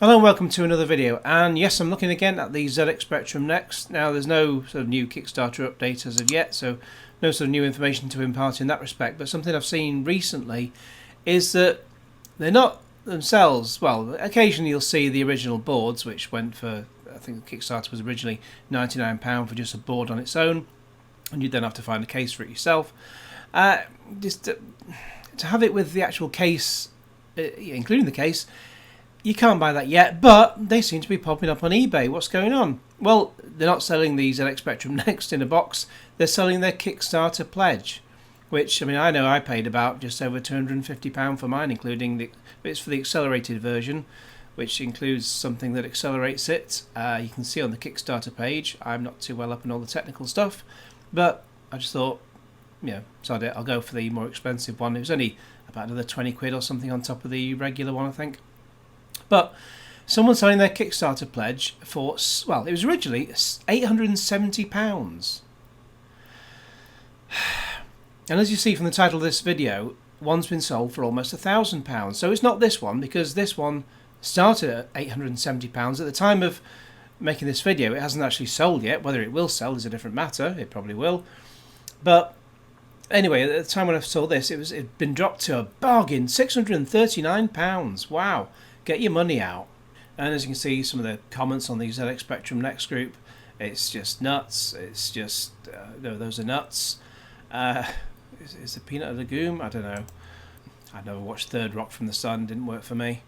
Hello and welcome to another video, and yes, I'm looking again at the ZX Spectrum Next. Now there's no sort of new Kickstarter update as of yet, so no sort of new information to impart in that respect, but something I've seen recently is that they're not themselves, well, occasionally you'll see the original boards which went for, I think the Kickstarter was originally £99 for just a board on its own, and you'd then have to find a case for it yourself. Just to have it with the actual case, including the case, you can't buy that yet, but they seem to be popping up on eBay. What's going on? Well, they're not selling the ZX Spectrum Next in a box. They're selling their Kickstarter pledge, which, I mean, I know I paid about just over £250 for mine, including it's for the accelerated version, which includes something that accelerates it. You can see on the Kickstarter page. I'm not too well up in all the technical stuff, but I just thought, sod it, I'll go for the more expensive one. It was only about another 20 quid or something on top of the regular one, I think. But someone's selling their Kickstarter pledge for, well, it was originally £870. And as you see from the title of this video, one's been sold for almost £1,000. So it's not this one, because this one started at £870. At the time of making this video, it hasn't actually sold yet. Whether it will sell is a different matter. It probably will. But anyway, at the time when I saw this, it'd been dropped to a bargain, £639. Wow. Get your money out. And as you can see, some of the comments on the ZX Spectrum Next group, it's just nuts. It's just, no, those are nuts. Is the peanut a legume? I don't know. I never watched Third Rock from the Sun, didn't work for me.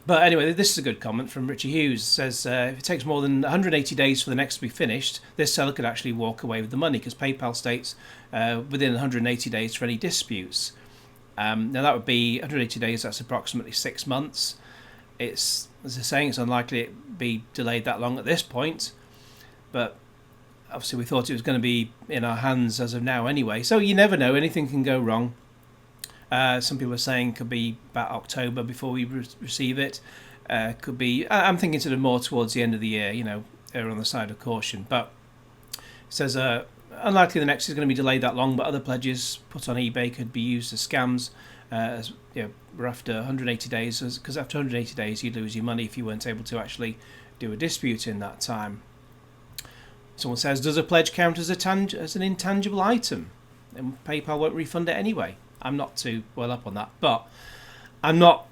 But anyway, this is a good comment from Richie Hughes. It says, if it takes more than 180 days for the Next to be finished, this seller could actually walk away with the money, because PayPal states within 180 days for any disputes. Now that would be 180 days, that's approximately 6 months. It's, as they're saying, it's unlikely it be delayed that long at this point, but obviously we thought it was going to be in our hands as of now anyway, so you never know, anything can go wrong. Some people are saying could be about October before we receive it. Could be, I'm thinking sort of more towards the end of the year, err on the side of caution, but it says unlikely the Next is going to be delayed that long, but other pledges put on eBay could be used as scams. As we're after 180 days, because after 180 days you'd lose your money if you weren't able to actually do a dispute in that time. Someone says, does a pledge count as an intangible item? And PayPal won't refund it anyway. I'm not too well up on that, but I'm not,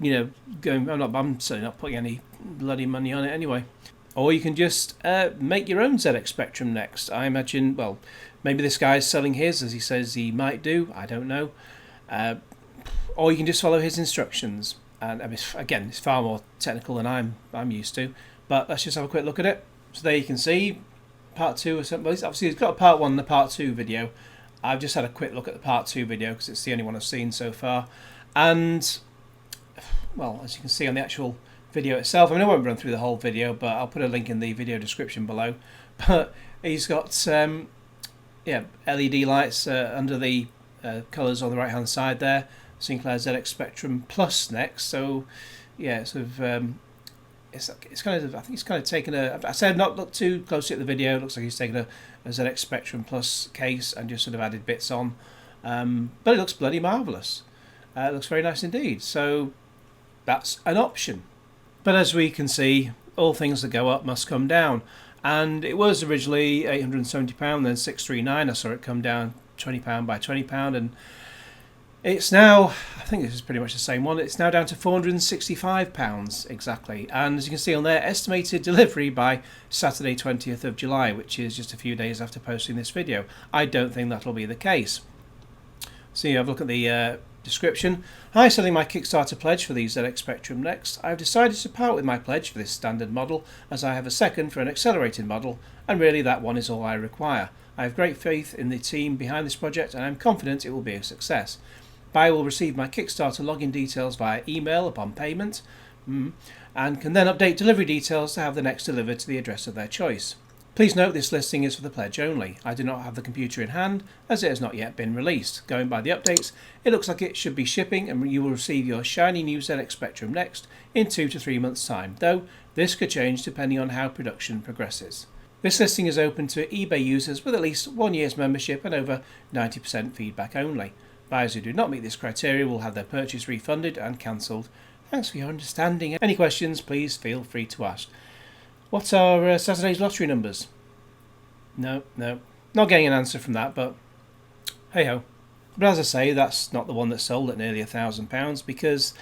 I'm certainly not putting any bloody money on it anyway. Or you can just make your own ZX Spectrum Next. I imagine, well, maybe this guy's selling his, as he says he might do. I don't know. Or you can just follow his instructions. And again, it's far more technical than I'm used to. But let's just have a quick look at it. So there you can see part 2 or something. Obviously, it's got a part 1 and a part 2 video. I've just had a quick look at the part 2 video because it's the only one I've seen so far. And, well, as you can see on the actual video itself, I mean, I won't run through the whole video, but I'll put a link in the video description below. But he's got LED lights under the colours on the right hand side there. Sinclair ZX Spectrum Plus Next. So yeah, sort of it's kind of, I think he's kind of taken I said not look too closely at the video. It looks like he's taken a ZX Spectrum Plus case and just sort of added bits on, but it looks bloody marvellous. It looks very nice indeed. So that's an option. But as we can see, all things that go up must come down, and it was originally £870, then £639. I saw it come down £20 by £20, and it's now, I think this is pretty much the same one, it's now down to £465 exactly. And as you can see on there, estimated delivery by Saturday 20th of July, which is just a few days after posting this video. I don't think that'll be the case. So you have a look at the description. Hi, selling my Kickstarter pledge for the ZX Spectrum Next. I've decided to part with my pledge for this standard model, as I have a second for an accelerated model, and really that one is all I require. I have great faith in the team behind this project, and I'm confident it will be a success. Buyer will receive my Kickstarter login details via email upon payment, and can then update delivery details to have the Next delivered to the address of their choice. Please note this listing is for the pledge only. I do not have the computer in hand, as it has not yet been released. Going by the updates, it looks like it should be shipping, and you will receive your shiny new ZX Spectrum Next in 2 to 3 months' time, though this could change depending on how production progresses. This listing is open to eBay users with at least 1 year's membership and over 90% feedback only. Buyers who do not meet this criteria will have their purchase refunded and cancelled. Thanks for your understanding. Any questions, please feel free to ask. What are Saturday's lottery numbers? No. Not getting an answer from that, but hey ho. But as I say, that's not the one that sold at nearly £1,000 because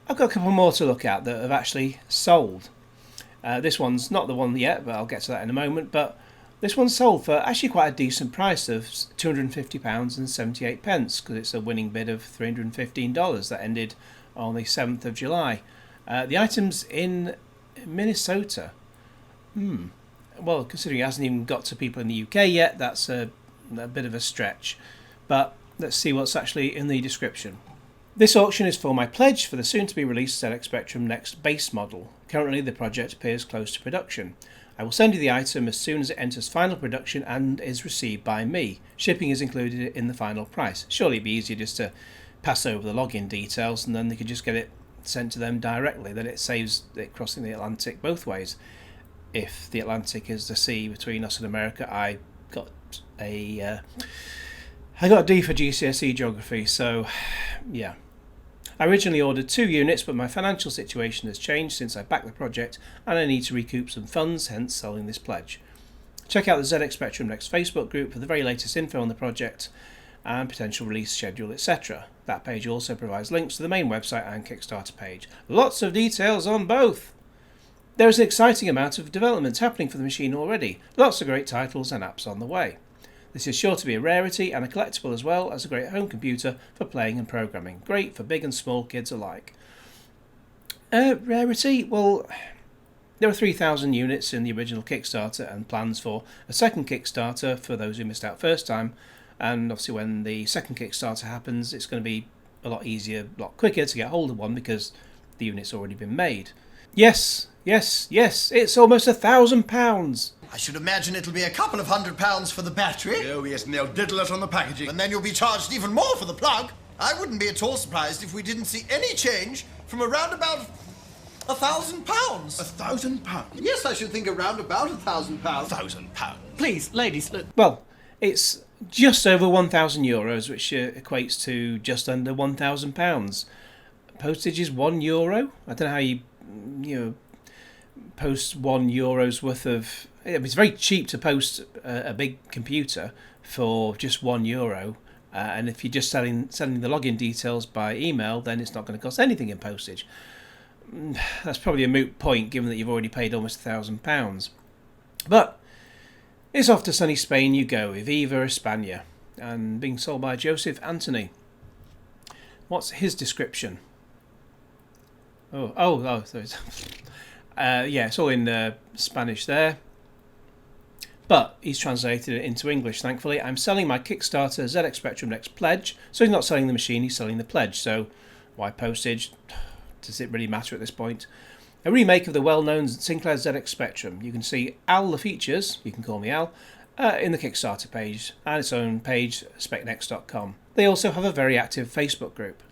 I've got a couple more to look at that have actually sold. This one's not the one yet, but I'll get to that in a moment. But this one sold for actually quite a decent price of £250.78 because it's a winning bid of $315 that ended on the 7th of July. The item's in Minnesota. Well, considering it hasn't even got to people in the UK yet, that's a bit of a stretch. But let's see what's actually in the description. This auction is for my pledge for the soon-to-be-released ZX Spectrum Next base model. Currently, the project appears close to production. I will send you the item as soon as it enters final production and is received by me. Shipping is included in the final price. Surely it'd be easier just to pass over the login details and then they could just get it sent to them directly. Then it saves it crossing the Atlantic both ways. If the Atlantic is the sea between us and America, I got a D for GCSE geography, so yeah. I originally ordered 2 units, but my financial situation has changed since I backed the project and I need to recoup some funds, hence selling this pledge. Check out the ZX Spectrum Next Facebook group for the very latest info on the project and potential release schedule, etc. That page also provides links to the main website and Kickstarter page. Lots of details on both! There is an exciting amount of development happening for the machine already. Lots of great titles and apps on the way. This is sure to be a rarity and a collectible as well as a great home computer for playing and programming. Great for big and small kids alike. Rarity? Well, there were 3,000 units in the original Kickstarter and plans for a second Kickstarter for those who missed out first time. And obviously when the second Kickstarter happens, it's going to be a lot easier, a lot quicker to get hold of one because the unit's already been made. Yes, it's almost £1,000. I should imagine it'll be a couple of £100 for the battery. Oh yes, and they'll diddle it on the packaging. And then you'll be charged even more for the plug. I wouldn't be at all surprised if we didn't see any change from around about £1,000. £1,000? Yes, I should think around about £1,000. £1,000? Please, ladies, look. Well, it's just over €1,000, which equates to just under £1,000. Postage is €1. I don't know how you post €1 worth of. It's very cheap to post a big computer for just €1. And if you're just sending the login details by email, then it's not going to cost anything in postage. That's probably a moot point, given that you've already paid almost £1,000. But it's off to sunny Spain you go, Viva España, and being sold by Joseph Anthony. What's his description? Oh, sorry. Yeah, it's all in Spanish there. But he's translated it into English, thankfully. I'm selling my Kickstarter ZX Spectrum Next pledge. So he's not selling the machine, he's selling the pledge. So why postage? Does it really matter at this point? A remake of the well-known Sinclair ZX Spectrum. You can see Al the Features, you can call me Al, in the Kickstarter page and its own page, specnext.com. They also have a very active Facebook group.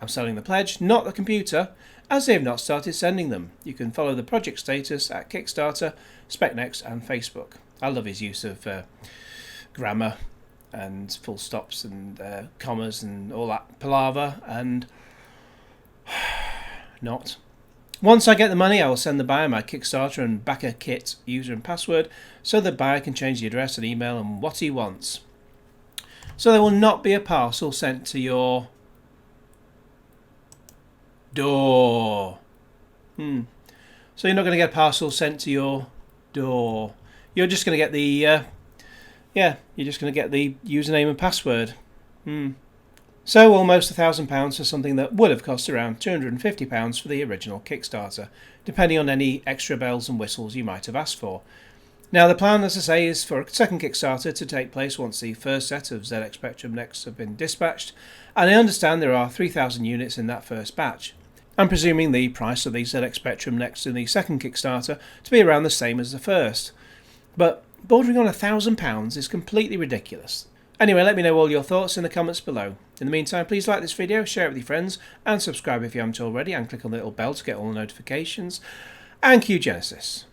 I'm selling the pledge, not the computer, as they have not started sending them. You can follow the project status at Kickstarter, SpecNext and Facebook. I love his use of grammar and full stops and commas and all that palaver and not. Once I get the money, I will send the buyer my Kickstarter and backer kit user and password so the buyer can change the address and email and what he wants. So there will not be a parcel sent to your door. So you're not going to get a parcel sent to your door. You're just going to get the you're just going to get the username and password. So almost £1,000 for something that would have cost around £250 for the original Kickstarter, depending on any extra bells and whistles you might have asked for. Now the plan, as I say, is for a second Kickstarter to take place once the first set of ZX Spectrum Next have been dispatched, and I understand there are 3,000 units in that first batch. I'm presuming the price of the ZX Spectrum Next in the second Kickstarter to be around the same as the first. But bordering on £1,000 is completely ridiculous. Anyway, let me know all your thoughts in the comments below. In the meantime, please like this video, share it with your friends, and subscribe if you haven't already, and click on the little bell to get all the notifications. And cue Genesis.